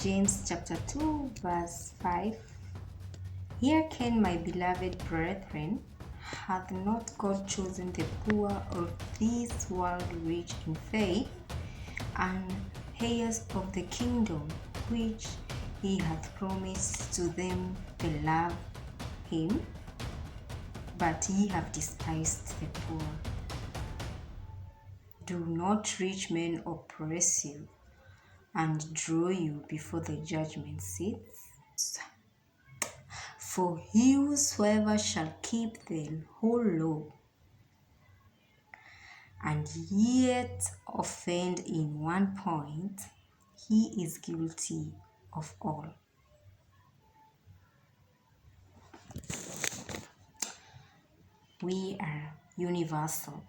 James chapter 2 verse 5. Hearken, my beloved brethren, hath not God chosen the poor of this world rich in faith, and heirs of the kingdom which he hath promised to them that love him? But ye have despised the poor. Do not rich men oppress you and draw you before the judgment seats? For he whosoever shall keep the whole law, and yet offend in one point, he is guilty of all. We are universal.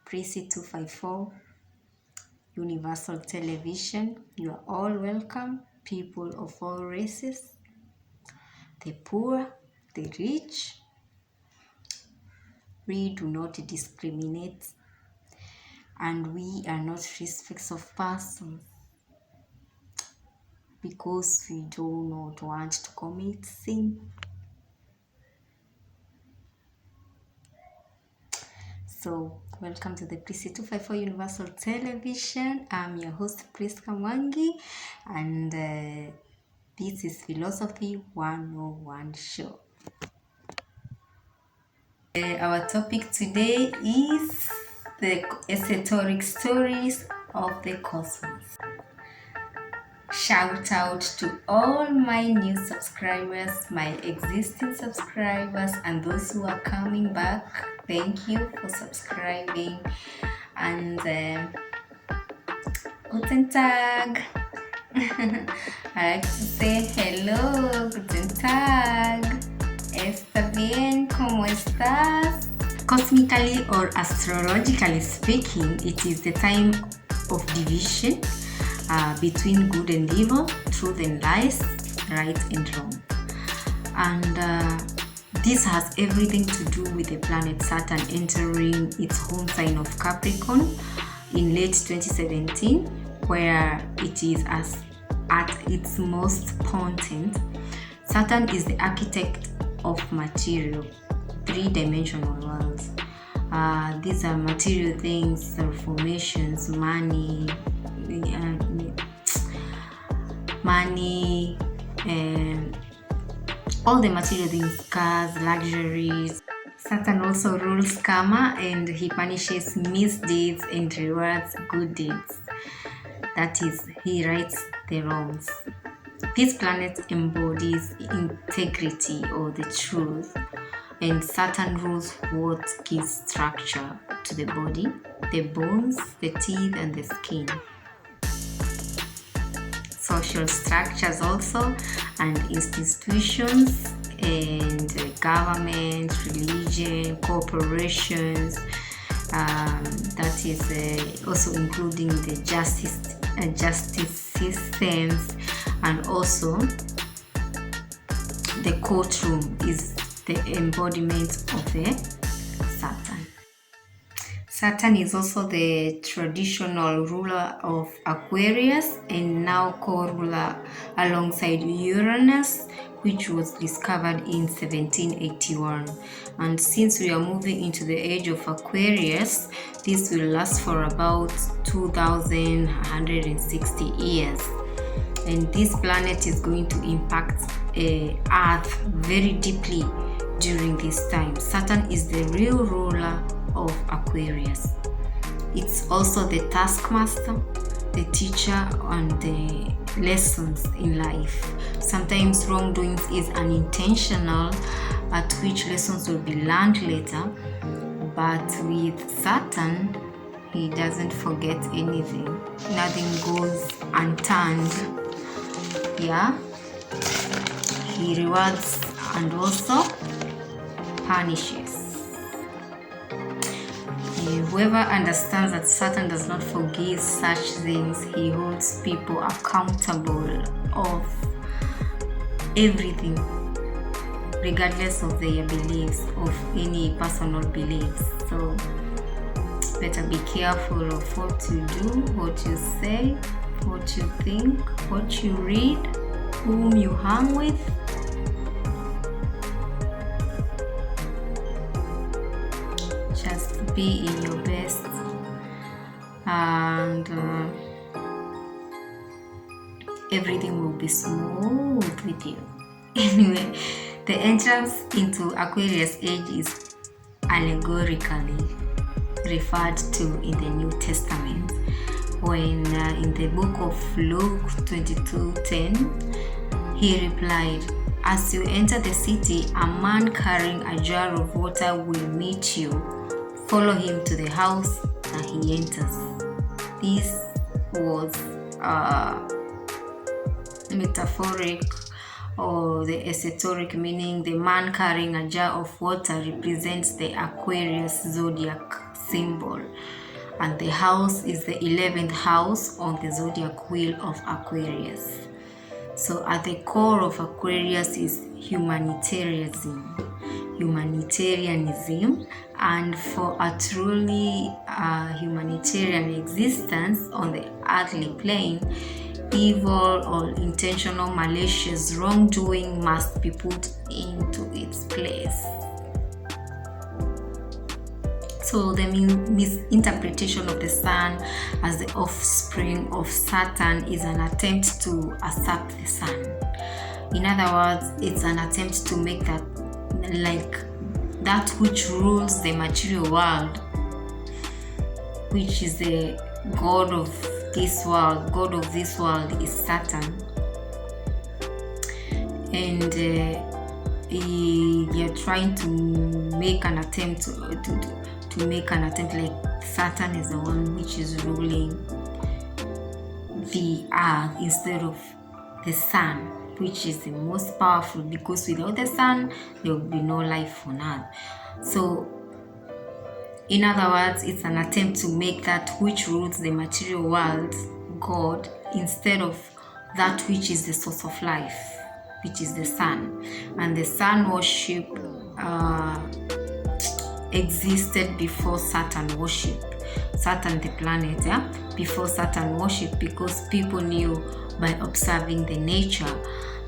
Prissy 254, Universal Television. You are all welcome, people of all races, the poor, the rich. We do not discriminate, and we are not respects of persons, because we do not want to commit sin. So, welcome to the Prissy 254 Universal Television. I'm your host, Priska Mwangi, and this is Philosophy 101 Show. Our topic today is the esoteric stories of the cosmos. Shout out to all my new subscribers, my existing subscribers, and those who are coming back. Thank you for subscribing. And Guten Tag. I like to say hello, Guten Tag. ¿Está bien? ¿Cómo estás? Cosmically or astrologically speaking, it is the time of division between good and evil, truth and lies, right and wrong. And this has everything to do with the planet Saturn entering its home sign of Capricorn in late 2017, where it is at its most potent. Saturn is the architect of material, three-dimensional worlds. These are material things, formations, money, and all the material things, cars, luxuries. Saturn also rules karma, and he punishes misdeeds and rewards good deeds. That is, he rights the wrongs. This planet embodies integrity or the truth, and Saturn rules what gives structure to the body, the bones, the teeth, and the skin. Social structures also, and institutions, and government, religion, corporations. That is also including the justice systems, and also the courtroom is the embodiment of the Saturn. Saturn is also the traditional ruler of Aquarius and now co-ruler alongside Uranus, which was discovered in 1781. And since we are moving into the age of Aquarius, this will last for about 2,160 years. And this planet is going to impact Earth very deeply during this time. Saturn is the real ruler of Aquarius. It's also the taskmaster, the teacher, and the lessons in life. Sometimes wrongdoings is unintentional, at which lessons will be learned later. But with Saturn, he doesn't forget anything. Nothing goes unturned. Yeah, he rewards and also punishes. Whoever understands that Saturn does not forgive such things, he holds people accountable of everything, regardless of their beliefs, of any personal beliefs. So better be careful of what you do, what you say, what you think, what you read, whom you hang with. Just be in your best, and everything will be smooth with you. Anyway, the entrance into Aquarius age is allegorically referred to in the New Testament when in the book of Luke 22:10 he replied, "As you enter the city, a man carrying a jar of water will meet you. Follow him to the house that he enters." This was metaphoric or the esoteric, meaning the man carrying a jar of water represents the Aquarius zodiac symbol, and the house is the 11th house on the zodiac wheel of Aquarius. So at the core of Aquarius is humanitarianism, and for a truly humanitarian existence on the earthly plane, evil or intentional malicious wrongdoing must be put into its place. So the misinterpretation of the sun as the offspring of Saturn is an attempt to usurp the sun. In other words, it's an attempt to make that like that which rules the material world, which is the god of this world is Saturn, and you're trying to make an attempt to make an attempt like Saturn is the one which is ruling the earth instead of the sun, which is the most powerful, because without the sun there will be no life on earth. So in other words, it's an attempt to make that which rules the material world God instead of that which is the source of life, which is the sun. And the sun worship existed before Saturn worship. Saturn the planet, before Saturn worship, because people knew by observing the nature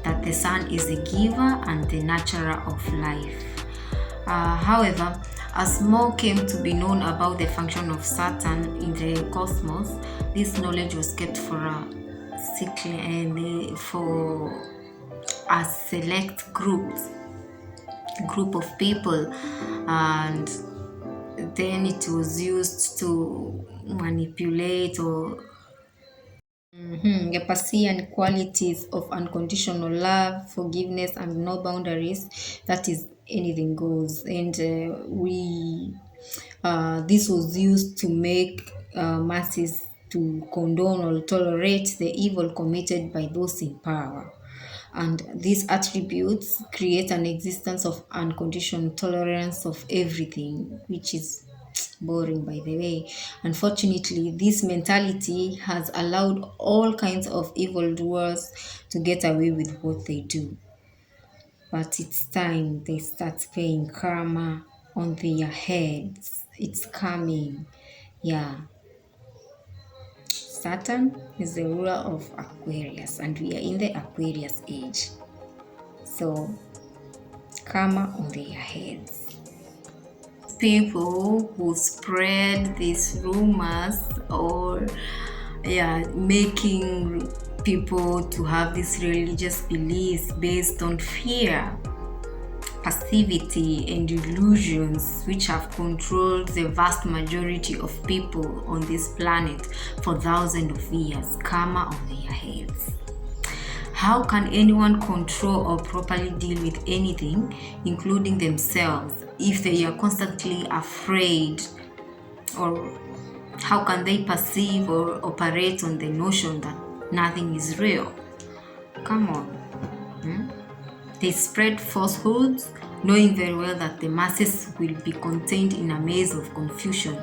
that the sun is the giver and the nurturer of life. However, as more came to be known about the function of Saturn in the cosmos, this knowledge was kept for a select group of people, and then it was used to manipulate or the Persian qualities of unconditional love, forgiveness, and no boundaries. That is, anything goes. And this was used to make masses to condone or tolerate the evil committed by those in power. And these attributes create an existence of unconditional tolerance of everything, which is boring, by the way. Unfortunately, this mentality has allowed all kinds of evildoers to get away with what they do. But it's time they start paying karma on their heads. It's coming. Yeah. Saturn is the ruler of Aquarius, and we are in the Aquarius age. So, karma on their heads. People who spread these rumors or making people to have these religious beliefs based on fear, passivity, and illusions, which have controlled the vast majority of people on this planet for thousands of years. Karma on their heads. How can anyone control or properly deal with anything, including themselves, if they are constantly afraid? Or how can they perceive or operate on the notion that nothing is real? Come on. They spread falsehoods, knowing very well that the masses will be contained in a maze of confusion,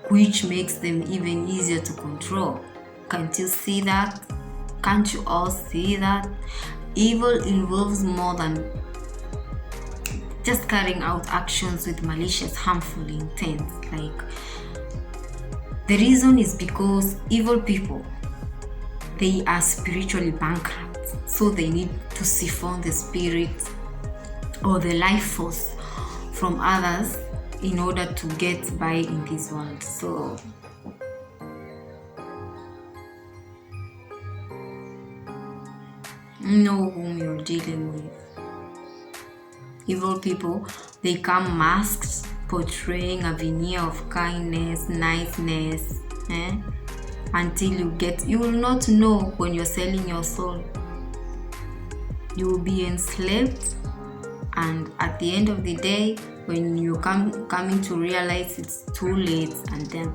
which makes them even easier to control. Can't you see that? Can't you all see that? Evil involves more than just carrying out actions with malicious, harmful intent. Like, the reason is because evil people they are spiritually bankrupt, so they need to siphon the spirit or the life force from others in order to get by in this world. So know whom you're dealing with. Evil people, they come masked, portraying a veneer of kindness, niceness, until you will not know when you're selling your soul. You will be enslaved, and at the end of the day, when you coming to realize it's too late, and then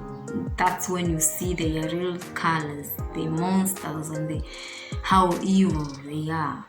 that's when you see their real colors, the monsters, and how evil they are.